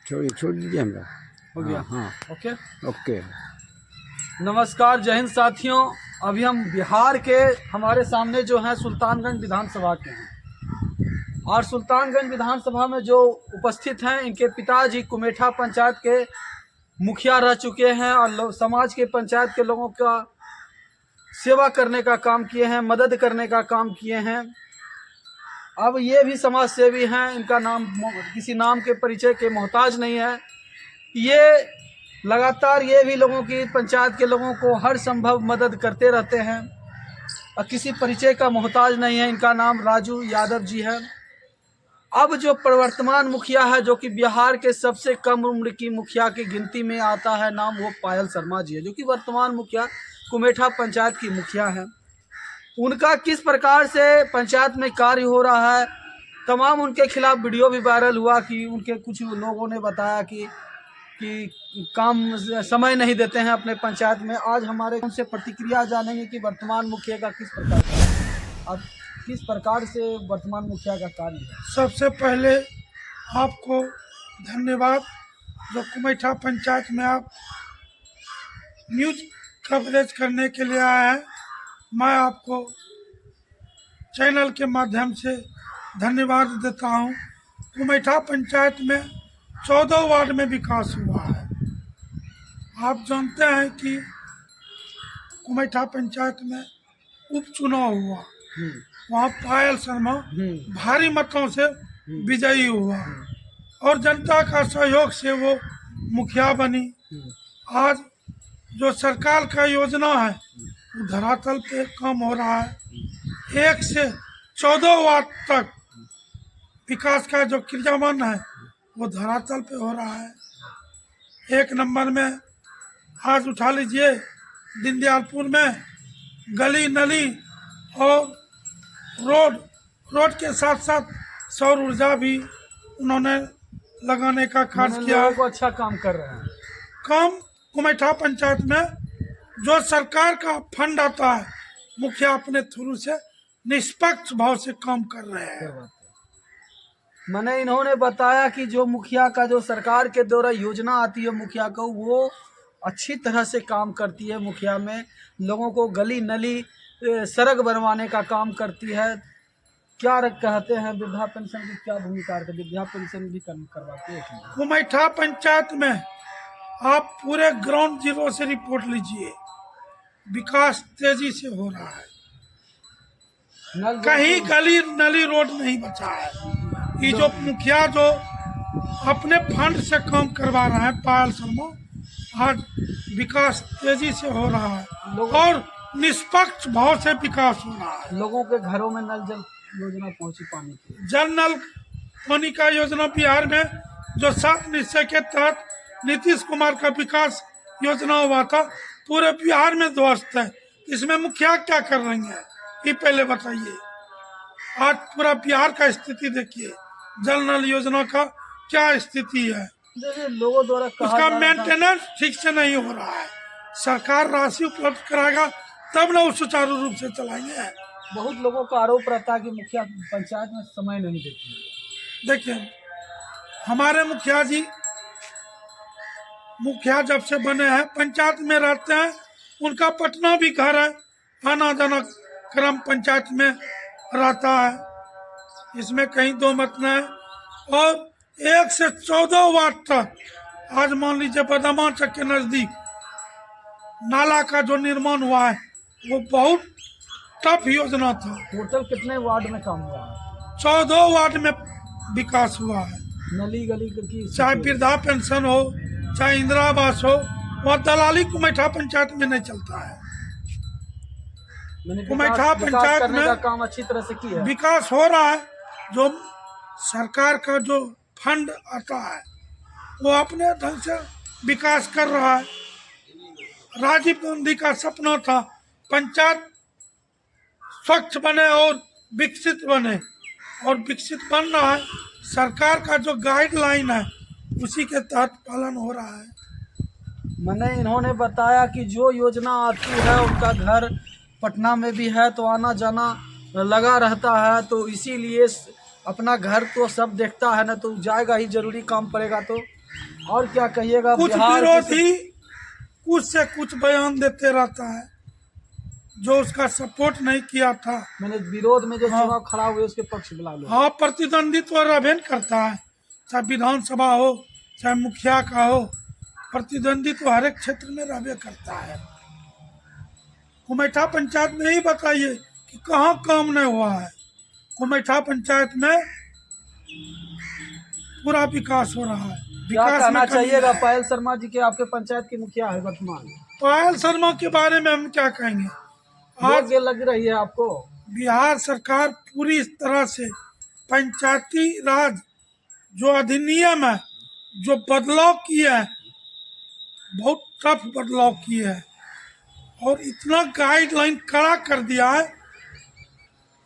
छोड़ दीजिए हमरा। हो गया। हाँ ओके। ओके। नमस्कार, जय हिंद साथियों। अभी हम बिहार के, हमारे सामने जो हैं सुल्तानगंज विधानसभा के हैं, और सुल्तानगंज विधानसभा में जो उपस्थित हैं, इनके पिताजी कुमेठा पंचायत के मुखिया रह चुके हैं और समाज के पंचायत के लोगों का सेवा करने का काम किए हैं, मदद करने का काम किए हैं। अब ये भी समाज सेवी हैं, इनका नाम किसी नाम के परिचय के मोहताज नहीं है। ये लगातार ये भी लोगों की, पंचायत के लोगों को हर संभव मदद करते रहते हैं और किसी परिचय का मोहताज नहीं है। इनका नाम राजू यादव जी है। अब जो प्रवर्तमान मुखिया है, जो कि बिहार के सबसे कम उम्र की मुखिया की गिनती में आता है नाम, वो पायल शर्मा जी है, जो कि वर्तमान मुखिया कुमेठा पंचायत की मुखिया है। उनका किस प्रकार से पंचायत में कार्य हो रहा है, तमाम उनके खिलाफ वीडियो भी वायरल हुआ कि उनके कुछ लोगों ने बताया कि काम समय नहीं देते हैं अपने पंचायत में। आज हमारे उनसे प्रतिक्रिया जानेंगे कि वर्तमान मुखिया का किस प्रकार का, अब किस प्रकार से वर्तमान मुखिया का कार्य है। सबसे पहले आपको धन्यवाद, जो कुमेठा पंचायत में आप न्यूज़ कवरेज करने के लिए आए हैं। मैं आपको चैनल के माध्यम से धन्यवाद देता हूं। कुमेठा पंचायत में 14 वार्ड में विकास हुआ है। आप जानते हैं कि कुमेठा पंचायत में उपचुनाव हुआ, वहाँ पायल शर्मा भारी मतों से विजयी हुआ और जनता का सहयोग से वो मुखिया बनी। आज जो सरकार का योजना है वो धरातल पे काम हो रहा है। 1 से 14 वार्ड तक विकास का जो क्रियान्वयन है वो धरातल पे हो रहा है। 1 नंबर में आज उठा लीजिए, दीनदयालपुर में गली नली और रोड के साथ साथ सौर ऊर्जा भी उन्होंने लगाने का कार्य किया। लोगों को अच्छा काम कर रहे हैं। काम कुमेठा पंचायत में जो सरकार का फंड आता है, मुखिया अपने थ्रू से निष्पक्ष भाव से काम कर रहे हैं। मैंने इन्होंने बताया कि जो मुखिया का, जो सरकार के द्वारा योजना आती है मुखिया को, वो अच्छी तरह से काम करती है। मुखिया में लोगों को गली नली सड़क बनवाने का काम करती है। क्या कहते हैं, वृद्धा पेंशन की क्या भूमिका है, वृद्धा पेंशन भी करवाती है। कुमेठा पंचायत में आप पूरे ग्राउंड जीरो से रिपोर्ट लीजिए, विकास तेजी से हो रहा है। कहीं गली नली रोड नहीं बचा है। ये जो मुखिया जो अपने फंड से काम करवा रहा है पायल शर्मा, आज विकास तेजी से हो रहा है और निष्पक्ष भाव से विकास हो रहा है। लोगों के घरों में नल जल योजना पहुंची, पानी की जल नल पानी का योजना बिहार में जो 7 निश्चय के तहत नीतीश कुमार का विकास योजना हुआ था, पूरे बिहार में ध्वस्त है। इसमें मुखिया क्या कर रही है, ये पहले बताइए। आज पूरा बिहार का स्थिति देखिए, जल नल योजना का क्या स्थिति है। लोगों द्वारा उसका मेंटेनेंस ठीक से नहीं हो रहा है। सरकार राशि उपलब्ध कराएगा तब ना वो सुचारू रूप से चलाएंगे। बहुत लोगों का आरोप रहता है कि मुखिया पंचायत में समय नहीं देती है। देखिए, हमारे मुखिया जी, मुखिया जब से बने हैं पंचायत में रहते हैं, उनका पटना भी घर है, आना जाना क्रम पंचायत में रहता है, इसमें कहीं दो मत नहीं। और 1 से 14 वार्ड तक, आज मान लीजिए बदामा चक के नजदीक नाला का जो निर्माण हुआ है वो बहुत टफ योजना था। टोटल कितने वार्ड में काम हुआ है? 14 वार्ड में विकास हुआ है। नली गली की, चाहे वृद्धा पेंशन हो, चाहे इंदिरा आवास हो, वह दलाली कुमेठा पंचायत में नहीं चलता है। कुमेठा पंचायत में काम अच्छी तरह से किया है। विकास हो रहा है। जो सरकार का जो फंड आता है वो अपने ढंग से विकास कर रहा है। राजीव गांधी का सपना था पंचायत स्वच्छ बने और विकसित बने, और विकसित बन रहा है। सरकार का जो गाइडलाइन है उसी के तहत पालन हो रहा है। मैंने इन्होंने बताया कि जो योजना आती है, उनका घर पटना में भी है तो आना जाना लगा रहता है, तो इसीलिए अपना घर तो सब देखता है ना, तो जाएगा ही, जरूरी काम पड़ेगा तो और क्या कहिएगा? कुछ बिहार विरोधी कुछ से कुछ बयान देते रहता है, जो उसका सपोर्ट नहीं किया था। मैंने विरोध में जो हाँ। चुनाव खड़ा हुए उसके पक्ष बुला लो। हाँ, प्रतिद्वंदित्व रहबेन करता है, चाहे विधानसभा हो चाहे मुखिया का हो, प्रतिद्वंदित्व हर एक क्षेत्र में रहबे करता है। कुमेठा पंचायत में ही बताइए कि कहाँ काम नहीं हुआ है। कुमेठा पंचायत में पूरा विकास हो रहा है। क्या विकास कहना में कमी चाहिएगा? है। पायल शर्मा जी के आपके पंचायत की मुखिया है वर्तमान, पायल शर्मा के बारे में हम क्या कहेंगे? आज योग्य लग रही है आपको? बिहार सरकार पूरी तरह से पंचायती राज जो अधिनियम है, जो बदलाव किया है, बहुत टफ बदलाव किया है और इतना गाइडलाइन कड़ा कर दिया है,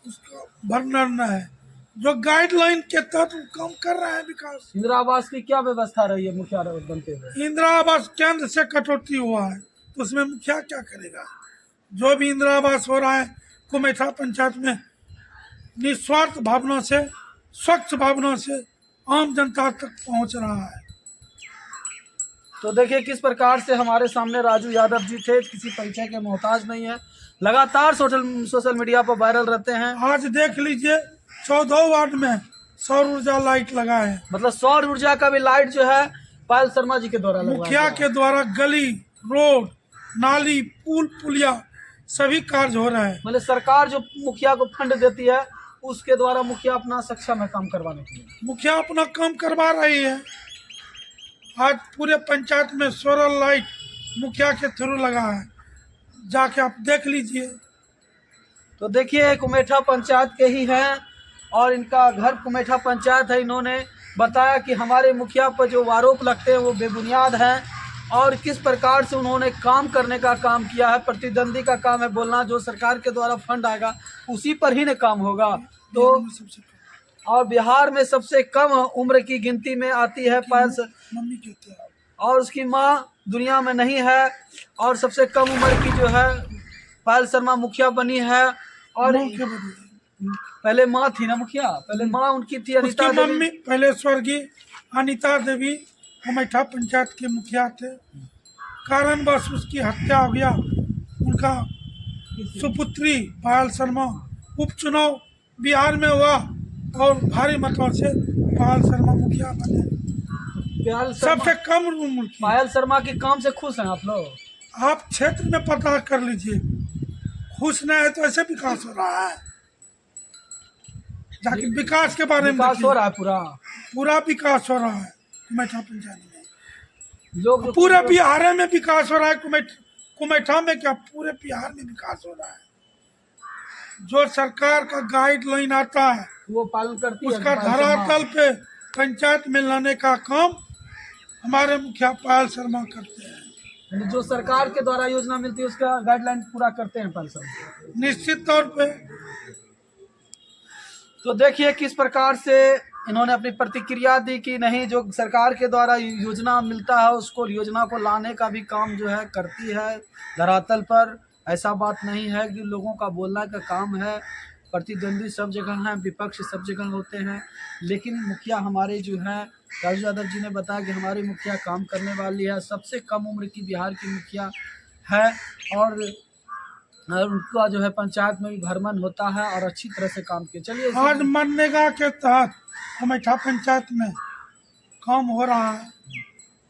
उसका वर्णन है। जो गाइडलाइन के तहत वो काम कर रहा है विकास। इंदिरा आवास की क्या व्यवस्था रही है मुखिया बनते हुए? इंदिरा आवास केंद्र से कटौती हुआ है, तो उसमें मुखिया क्या करेगा? जो भी इंदिरा आवास हो रहा है कुमेठा पंचायत में निस्वार्थ भावना से, स्वच्छ भावना से आम जनता तक पहुंच रहा है। तो देखिए किस प्रकार से हमारे सामने राजू यादव जी थे, किसी परिचय के मोहताज नहीं है, लगातार सोशल मीडिया पर वायरल रहते हैं। आज देख लीजिए 14 वार्ड में सौर ऊर्जा लाइट लगा है। मतलब सौर ऊर्जा का भी लाइट जो है पायल शर्मा जी के द्वारा लगवाया मुखिया गया। के द्वारा गली, रोड, नाली, पुल, पुलिया सभी कार्य हो रहे हैं। मतलब सरकार जो मुखिया को फंड देती है उसके द्वारा मुखिया अपना सक्षम है काम करवाने के लिए। मुखिया अपना काम करवा रही है। आज पूरे पंचायत में सोलर लाइट मुखिया के थ्रू लगा है, जाके आप देख लीजिए। तो देखिए कुमेठा पंचायत के ही हैं और इनका घर कुमेठा पंचायत है। इन्होंने बताया कि हमारे मुखिया पर जो आरोप लगते हैं वो बेबुनियाद हैं और किस प्रकार से उन्होंने काम करने का काम किया है। प्रतिद्वंदी का काम है बोलना, जो सरकार के द्वारा फंड आएगा उसी पर ही न काम होगा। तो और बिहार में सबसे कम उम्र की गिनती में आती है पायल, मम्मी कहते हैं, और उसकी माँ दुनिया में नहीं है और सबसे कम उम्र की जो है पायल शर्मा मुखिया बनी है। और माँ के बदले पहले माँ थी ना मुखिया, पहले माँ उनकी थी अनिता उसकी देवी। मम्मी पहले स्वर्गीय अनिता देवी कुमेठा पंचायत के मुखिया थे। कारणवश उसकी हत्या हो गया। उनका सुपुत्री पायल शर्मा उपचुनाव बिहार में हुआ और भारी मतों से पायल शर्मा मुखिया बने। सबसे कम उम्र की। पायल शर्मा के काम से खुश हैं आप लोग? आप क्षेत्र में पता कर लीजिए, खुश नहीं है तो ऐसे विकास हो रहा है। जाके विकास के बारे में विकास हो रहा है पूरा विकास हो रहा है कुमेठा पंचायत में। लोग पूरे बिहार में विकास हो रहा है। कुमेठा में क्या, पूरे बिहार में विकास हो रहा है। जो सरकार का गाइडलाइन आता है वो पालन करती है, उसका धरातल पे पंचायत में लाने का काम हमारे मुखिया पायल शर्मा करते हैं। जो सरकार के द्वारा योजना मिलती है उसका गाइडलाइन पूरा करते हैं पायल शर्मा निश्चित तौर पे। तो देखिए किस प्रकार से इन्होंने अपनी प्रतिक्रिया दी कि नहीं, जो सरकार के द्वारा योजना मिलता है उसको योजना को लाने का भी काम जो है करती है धरातल पर। ऐसा बात नहीं है कि लोगों का बोलना का काम है। प्रतिद्वंदी सब जगह हैं, विपक्ष सब जगह होते हैं, लेकिन मुखिया हमारे जो हैं राजू यादव जी ने बताया कि हमारी मुखिया काम करने वाली है। सबसे कम उम्र की बिहार की मुखिया है और उनका जो है पंचायत में भी भ्रमण होता है और अच्छी तरह से काम किया। चलिए आज मनरेगा के तहत कुमेठा पंचायत में काम हो रहा है।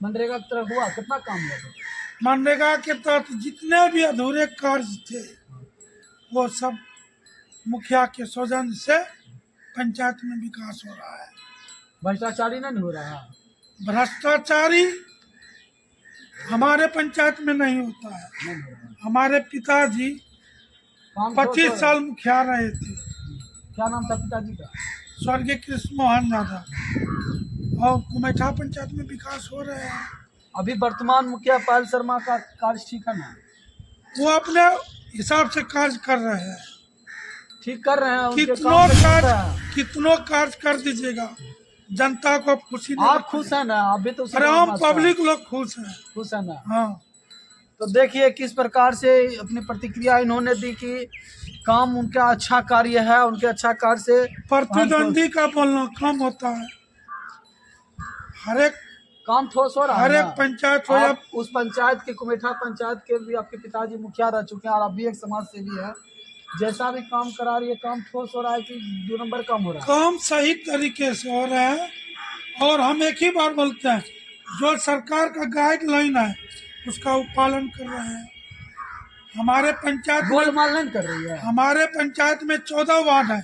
मनरेगा की तरफ हुआ, कितना काम हुआ? मनरेगा के तहत जितने भी अधूरे कार्य थे वो सब मुखिया के सौजन्य से पंचायत में विकास हो रहा है। भ्रष्टाचारी नहीं हो रहा? भ्रष्टाचारी हमारे पंचायत में नहीं होता है। हमारे पिताजी 25 साल मुखिया रहे थे। क्या नाम था पिताजी का? स्वर्गीय कृष्ण मोहन यादव। और कुमेठा पंचायत में विकास हो रहे हैं। अभी वर्तमान मुखिया पायल शर्मा का कार्य ठीक है ना? वो अपने हिसाब से कार्य कर रहे हैं। ठीक कर रहे हैं, उनके काम में ठीक है। कितनों कार्य कर दीजिएगा, जनता को खुशी नहीं। आप खुश है ना? अभी तो अरे हम पब्लिक लोग खुश हैं। खुश है ना? हाँ। तो देखिए किस प्रकार से अपनी प्रतिक्रिया इन्होंने दी कि काम उनका अच्छा कार्य है, उनके अच्छा कार्य से प्रतिद्वंदी का बोलना कम होता है। हर एक काम ठोस हो रहा है हर एक ना? पंचायत हो या आप उस पंचायत के कुमेठा पंचायत के भी आपके पिताजी मुखिया रह चुके हैं और आप भी एक समाज सेवी है, जैसा भी काम करा रही है काम ठोस हो रहा है कि 2 नंबर कम हो रहा है? काम सही तरीके से हो रहा है। और हम एक ही बार बोलते हैं, जो सरकार का गाइडलाइन है उसका पालन कर रहे हैं। हमारे पंचायत में गोलमाल नहीं कर रही है? हमारे पंचायत में 14 वार्ड है,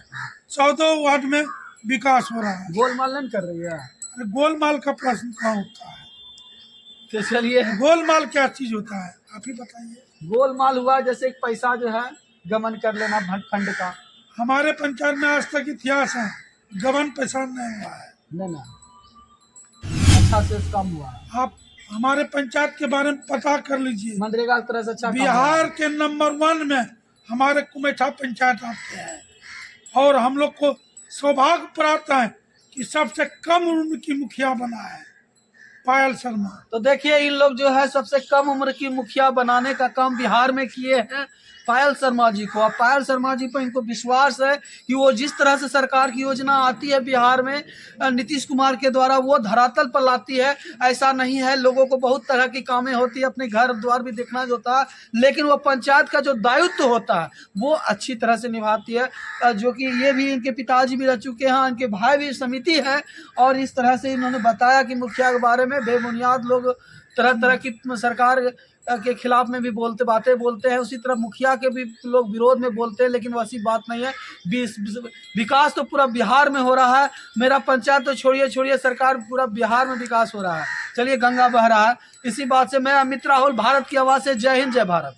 14 वार्ड में विकास हो रहा है। गोलमाल नहीं कर रही है? अरे गोलमाल का प्रश्न कहाँ होता है? तो चलिए, गोलमाल क्या चीज होता है आप ही बताइए। गोलमाल हुआ जैसे एक पैसा जो है गमन कर लेना फंड का। हमारे पंचायत में आज तक इतिहास है, गबन पैसा नहीं हुआ है। नहीं ना, अच्छा से काम हुआ है। आप हमारे पंचायत के बारे में पता कर लीजिए। मनरेगा की तरह से अच्छा काम हुआ बिहार है। के नंबर 1 में हमारे कुमेठा पंचायत आते हैं। और हम लोग को सौभाग्य प्राप्त है कि सबसे कम उम्र की मुखिया बना है पायल शर्मा। तो देखिए, इन लोग जो है सबसे कम उम्र की मुखिया बनाने का काम बिहार में किए हैं पायल शर्मा जी को। अब पायल शर्मा जी पर इनको विश्वास है कि वो जिस तरह से सरकार की योजना आती है बिहार में नीतीश कुमार के द्वारा वो धरातल पर लाती है। ऐसा नहीं है, लोगों को बहुत तरह की कामें होती है, अपने घर द्वार भी देखना होता है, लेकिन वो पंचायत का जो दायित्व होता है वो अच्छी तरह से निभाती है। जो कि ये भी इनके पिताजी भी रह चुके हैं, इनके भाई भी समिति है, और इस तरह से इन्होंने बताया कि मुखिया के बारे में बेबुनियाद लोग तरह तरह की सरकार के खिलाफ में भी बातें बोलते हैं, उसी तरह मुखिया के भी लोग विरोध में बोलते हैं, लेकिन वैसी बात नहीं है। विकास तो पूरा बिहार में हो रहा है। मेरा पंचायत तो छोड़िए सरकार, पूरा बिहार में विकास हो रहा है। चलिए, गंगा बह रहा है। इसी बात से मैं अमित राहुल, भारत की आवाज़ से जय हिंद, जय भारत।